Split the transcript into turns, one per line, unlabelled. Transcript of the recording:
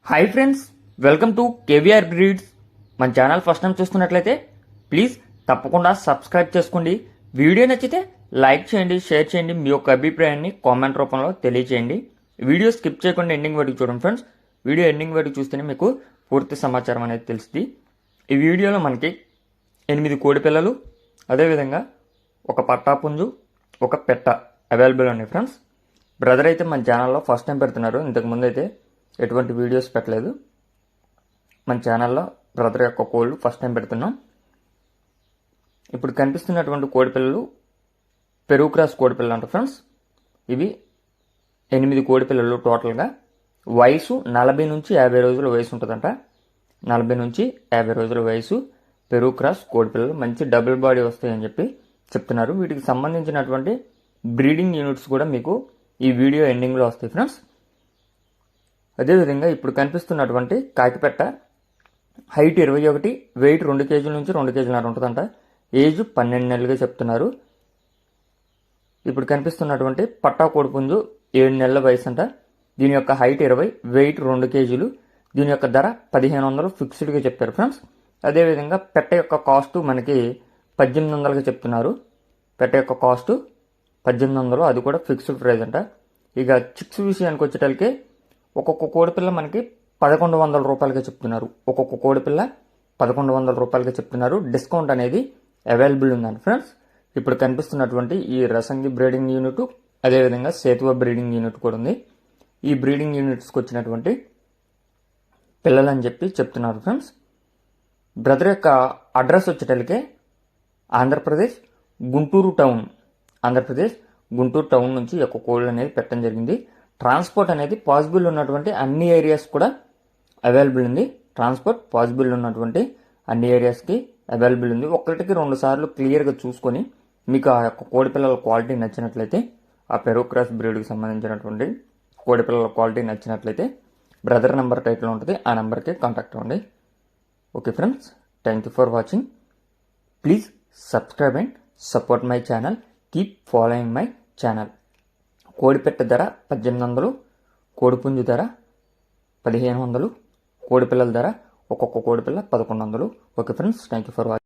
Hi friends, welcome to KVR breeds. మన channel first time చూస్తున్నట్లయితే please తప్పకుండా సబ్స్క్రైబ్ చేసుకోండి. వీడియో నచ్చితే లైక్ చేయండి, షేర్ చేయండి, మీ యొక్క అభిప్రాయాన్ని కామెంట్ రూపంలో తెలియచేయండి. వీడియో స్కిప్ చేయకుండా ఎండింగ్ వరకు చూడండి ఫ్రెండ్స్. వీడియో ఎండింగ్ వరకు చూస్తేనే మీకు పూర్తి సమాచారం అనేది తెలుస్తుంది. ఈ వీడియోలో మనకి 8 కోడి పిల్లలు, అదేవిధంగా ఒక పట్టాపుంజు, ఒక పెట్ట అవైలబుల్ ఉన్నాయి ఫ్రెండ్స్. బ్రదర్ అయితే మన ఛానల్లో ఫస్ట్ టైం పెడుతున్నారు. ఇంతకుముందు అయితే ఎటువంటి వీడియోస్ పెట్టలేదు. మన ఛానల్లో బ్రదర్ యొక్క కోళ్ళు ఫస్ట్ టైం పెడుతున్నాం. ఇప్పుడు కనిపిస్తున్నటువంటి కోడిపిల్లలు పెరుగు క్రాస్ కోడిపిల్లలు అంట ఫ్రెండ్స్. ఇవి 8 కోడిపిల్లలు టోటల్గా. వయసు 40 నుంచి 50 రోజుల వయసు ఉంటుందంట. 40 నుంచి 50 రోజుల వయసు పెరుగు క్రాస్ కోడిపిల్లలు. మంచి డబుల్ బాడీ వస్తాయని చెప్పి చెప్తున్నారు. వీటికి సంబంధించినటువంటి బ్రీడింగ్ యూనిట్స్ కూడా మీకు ఈ వీడియో ఎండింగ్లో వస్తాయి ఫ్రెండ్స్. అదేవిధంగా ఇప్పుడు కనిపిస్తున్నటువంటి కాకిపెట్ట హైట్ 21, వెయిట్ 2 కేజీల నుంచి 2 కేజీలన్నర ఉంటుందంట. ఏజ్ 12 నెలలుగా చెప్తున్నారు. ఇప్పుడు కనిపిస్తున్నటువంటి పట్టా కోడిపుంజు 7 నెలల వయసు అంట. దీని యొక్క హైట్ 20, వెయిట్ 2 కేజీలు. దీని యొక్క ధర 1500 ఫిక్స్డ్గా చెప్పారు ఫ్రెండ్స్. అదేవిధంగా పెట్ట యొక్క కాస్ట్ మనకి 1800గా చెప్తున్నారు. పెట్ట యొక్క కాస్ట్ 1800, అది కూడా ఫిక్స్డ్ ప్రైస్ అంట. ఇక చిక్స్ విషయానికి వచ్చేటప్పటికి ఒక్కొక్క కోడిపిల్ల మనకి 1100 రూపాయలుగా చెప్తున్నారు. ఒక్కొక్క కోడిపిల్ల 1100 రూపాయలుగా చెప్తున్నారు. డిస్కౌంట్ అనేది అవైలబుల్ ఉందండి ఫ్రెండ్స్. ఇప్పుడు కనిపిస్తున్నటువంటి ఈ రసంగి బ్రీడింగ్ యూనిట్, అదేవిధంగా సేతువ బ్రీడింగ్ యూనిట్ కూడా ఉంది. ఈ బ్రీడింగ్ యూనిట్స్కి వచ్చినటువంటి పిల్లలు అని చెప్పి చెప్తున్నారు ఫ్రెండ్స్. బ్రదర్ యొక్క అడ్రస్ వచ్చేటప్పటికే ఆంధ్రప్రదేశ్ గుంటూరు టౌన్, ఆంధ్రప్రదేశ్ గుంటూరు టౌన్ నుంచి ఒక కోళ్ళు అనేది పెట్టడం జరిగింది. ట్రాన్స్పోర్ట్ అనేది పాసిబుల్ ఉన్నటువంటి అన్ని ఏరియాస్ కూడా అవైలబుల్ ఉంది. ట్రాన్స్పోర్ట్ పాసిబుల్ ఉన్నటువంటి అన్ని ఏరియాస్కి అవైలబుల్ ఉంది. ఒకటికి 2 సార్లు క్లియర్గా చూసుకొని మీకు ఆ యొక్క కోడిపిల్లల క్వాలిటీ నచ్చినట్లయితే, ఆ పెరుగు క్రాస్ బ్రీడ్కి సంబంధించినటువంటి కోడిపిల్లల క్వాలిటీ నచ్చినట్లయితే బ్రదర్ నెంబర్ టైట్లో ఉంటుంది. ఆ నెంబర్కి కాంటాక్ట్ అవ్వండి. Okay friends, thank you for watching. Please subscribe and support my channel. Keep following my channel. కోడిపెట్ట ధర 1800, కోడిపుంజు ధర 1500, కోడిపిల్లల ధర ఒక్కొక్క కోడిపిల్ల 1100. Okay friends, thank you for watching.